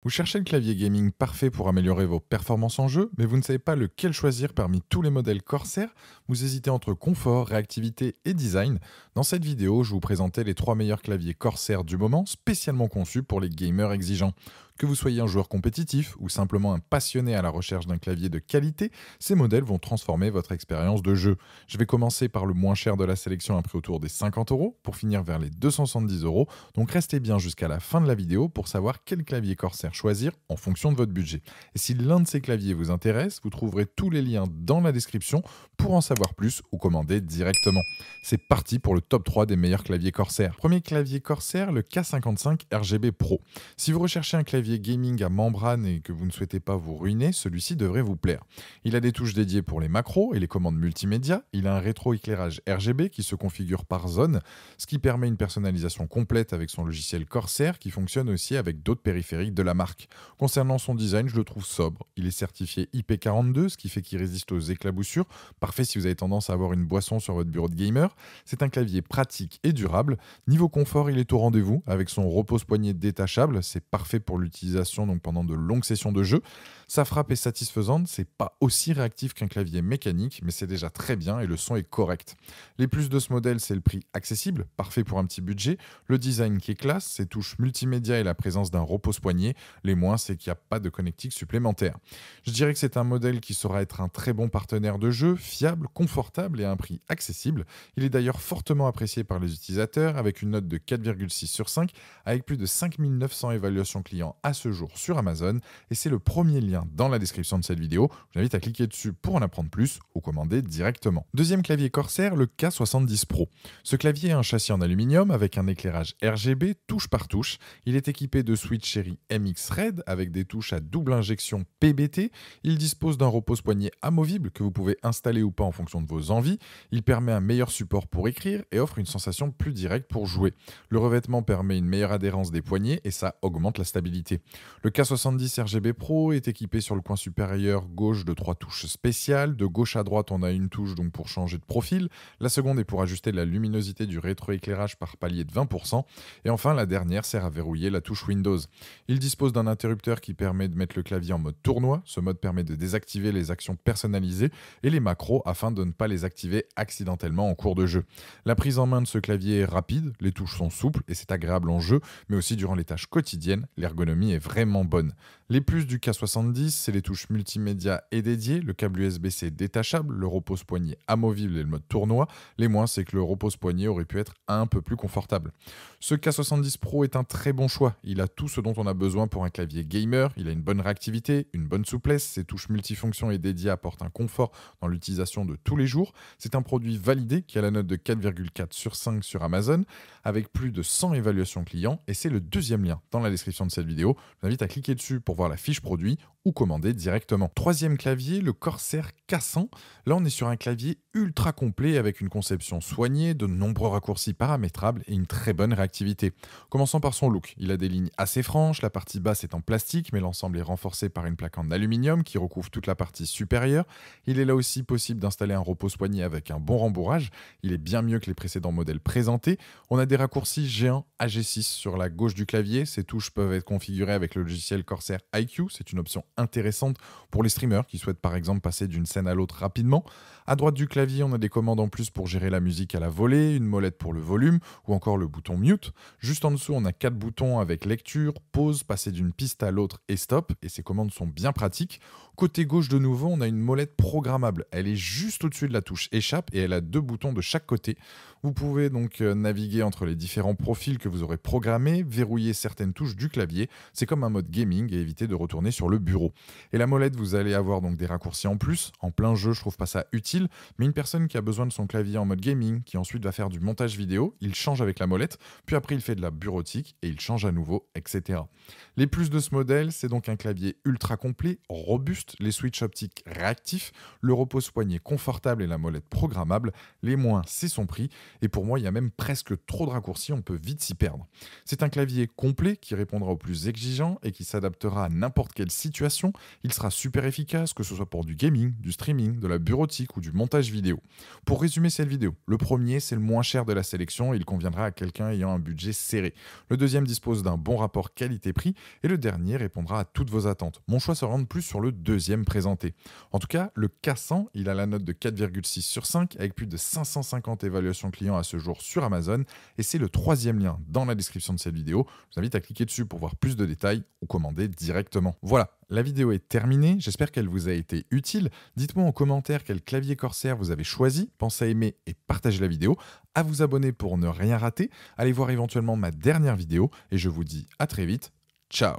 Vous cherchez le clavier gaming parfait pour améliorer vos performances en jeu, mais vous ne savez pas lequel choisir parmi tous les modèles Corsair. Vous hésitez entre confort, réactivité et design. Dans cette vidéo, je vous présentais les 3 meilleurs claviers Corsair du moment, spécialement conçus pour les gamers exigeants. Que vous soyez un joueur compétitif ou simplement un passionné à la recherche d'un clavier de qualité, ces modèles vont transformer votre expérience de jeu. Je vais commencer par le moins cher de la sélection, un prix autour des 50 € pour finir vers les 270 €. Donc restez bien jusqu'à la fin de la vidéo pour savoir quel clavier Corsair choisir en fonction de votre budget. Et si l'un de ces claviers vous intéresse, vous trouverez tous les liens dans la description pour en savoir plus ou commander directement. C'est parti pour le top 3 des meilleurs claviers Corsair. Premier clavier Corsair, le K55 RGB Pro. Si vous recherchez un clavier gaming à membrane et que vous ne souhaitez pas vous ruiner, celui-ci devrait vous plaire. Il a des touches dédiées pour les macros et les commandes multimédia. Il a un rétro-éclairage RGB qui se configure par zone, ce qui permet une personnalisation complète avec son logiciel Corsair qui fonctionne aussi avec d'autres périphériques de la marque. Concernant son design, je le trouve sobre. Il est certifié IP42, ce qui fait qu'il résiste aux éclaboussures. Parfait si vous avez tendance à avoir une boisson sur votre bureau de gamer. C'est un clavier pratique et durable. Niveau confort, il est au rendez-vous avec son repose-poignet détachable. C'est parfait pour l'utilisation donc pendant de longues sessions de jeu. Sa frappe est satisfaisante, c'est pas aussi réactif qu'un clavier mécanique, mais c'est déjà très bien et le son est correct. Les plus de ce modèle, c'est le prix accessible, parfait pour un petit budget, le design qui est classe, ses touches multimédia et la présence d'un repose-poignet. Les moins, c'est qu'il n'y a pas de connectique supplémentaire. Je dirais que c'est un modèle qui saura être un très bon partenaire de jeu, fiable, confortable et à un prix accessible. Il est d'ailleurs fortement apprécié par les utilisateurs avec une note de 4,6 sur 5, avec plus de 5900 évaluations clients à ce jour sur Amazon, et c'est le premier lien dans la description de cette vidéo. Je vous invite à cliquer dessus pour en apprendre plus ou commander directement. Deuxième clavier Corsair, le K70 Pro. Ce clavier a un châssis en aluminium avec un éclairage RGB touche par touche. Il est équipé de switch Cherry MX Red avec des touches à double injection PBT. Il dispose d'un repose-poignet amovible que vous pouvez installer ou pas en fonction de vos envies. Il permet un meilleur support pour écrire et offre une sensation plus directe pour jouer. Le revêtement permet une meilleure adhérence des poignets et ça augmente la stabilité. Le K70 RGB Pro est équipé sur le coin supérieur gauche de 3 touches spéciales. De gauche à droite, on a une touche donc pour changer de profil. La seconde est pour ajuster la luminosité du rétroéclairage par palier de 20%. Et enfin, la dernière sert à verrouiller la touche Windows. Il dispose d'un interrupteur qui permet de mettre le clavier en mode tournoi. Ce mode permet de désactiver les actions personnalisées et les macros afin de ne pas les activer accidentellement en cours de jeu. La prise en main de ce clavier est rapide, les touches sont souples et c'est agréable en jeu, mais aussi durant les tâches quotidiennes, l'ergonomie est vraiment bonne. Les plus du K70, c'est les touches multimédia et dédiées, le câble USB-C détachable, le repose-poignet amovible et le mode tournoi. Les moins, c'est que le repose-poignet aurait pu être un peu plus confortable. Ce K70 Pro est un très bon choix. Il a tout ce dont on a besoin pour un clavier gamer. Il a une bonne réactivité, une bonne souplesse. Ses touches multifonctions et dédiées apportent un confort dans l'utilisation de tous les jours. C'est un produit validé qui a la note de 4,4 sur 5 sur Amazon avec plus de 100 évaluations clients et c'est le deuxième lien dans la description de cette vidéo. Je vous invite à cliquer dessus pour voir la fiche produit ou commander directement. Troisième clavier, le Corsair K100. Là, on est sur un clavier ultra complet avec une conception soignée, de nombreux raccourcis paramétrables et une très bonne réactivité. Commençons par son look. Il a des lignes assez franches, la partie basse est en plastique, mais l'ensemble est renforcé par une plaque en aluminium qui recouvre toute la partie supérieure. Il est là aussi possible d'installer un repose-poignet avec un bon rembourrage. Il est bien mieux que les précédents modèles présentés. On a des raccourcis G1 à G6 sur la gauche du clavier. Ces touches peuvent être configurées avec le logiciel Corsair iQ. C'est une option intéressante pour les streamers qui souhaitent par exemple passer d'une scène à l'autre rapidement. À droite du clavier, on a des commandes en plus pour gérer la musique à la volée, une molette pour le volume ou encore le bouton mute. Juste en dessous, on a 4 boutons avec lecture, pause, passer d'une piste à l'autre et stop. Et ces commandes sont bien pratiques. Côté gauche de nouveau, on a une molette programmable. Elle est juste au-dessus de la touche échappe et elle a 2 boutons de chaque côté. Vous pouvez donc naviguer entre les différents profils que vous aurez programmés, verrouiller certaines touches du clavier. C'est comme un mode gaming et éviter de retourner sur le bureau. Et la molette, vous allez avoir donc des raccourcis en plus. En plein jeu, je trouve pas ça utile, mais une personne qui a besoin de son clavier en mode gaming, qui ensuite va faire du montage vidéo, il change avec la molette, puis après il fait de la bureautique et il change à nouveau, etc. Les plus de ce modèle, c'est donc un clavier ultra complet, robuste, les switches optiques réactifs, le repose-poignet confortable et la molette programmable. Les moins, c'est son prix. Et pour moi, il y a même presque trop de raccourcis, on peut vite s'y perdre. C'est un clavier complet qui répondra aux plus exigeants et qui s'adaptera à n'importe quelle situation. Il sera super efficace, que ce soit pour du gaming, du streaming, de la bureautique ou du montage vidéo. vidéos. Pour résumer cette vidéo, le premier, c'est le moins cher de la sélection, il conviendra à quelqu'un ayant un budget serré. Le deuxième dispose d'un bon rapport qualité-prix et le dernier répondra à toutes vos attentes. Mon choix se rend plus sur le deuxième présenté. En tout cas, le K100, il a la note de 4,6 sur 5 avec plus de 550 évaluations clients à ce jour sur Amazon et c'est le troisième lien dans la description de cette vidéo. Je vous invite à cliquer dessus pour voir plus de détails ou commander directement. Voilà, la vidéo est terminée, j'espère qu'elle vous a été utile. Dites-moi en commentaire quel clavier Corsair vous avez choisi, pensez à aimer et partager la vidéo, à vous abonner pour ne rien rater, allez voir éventuellement ma dernière vidéo et je vous dis à très vite, ciao.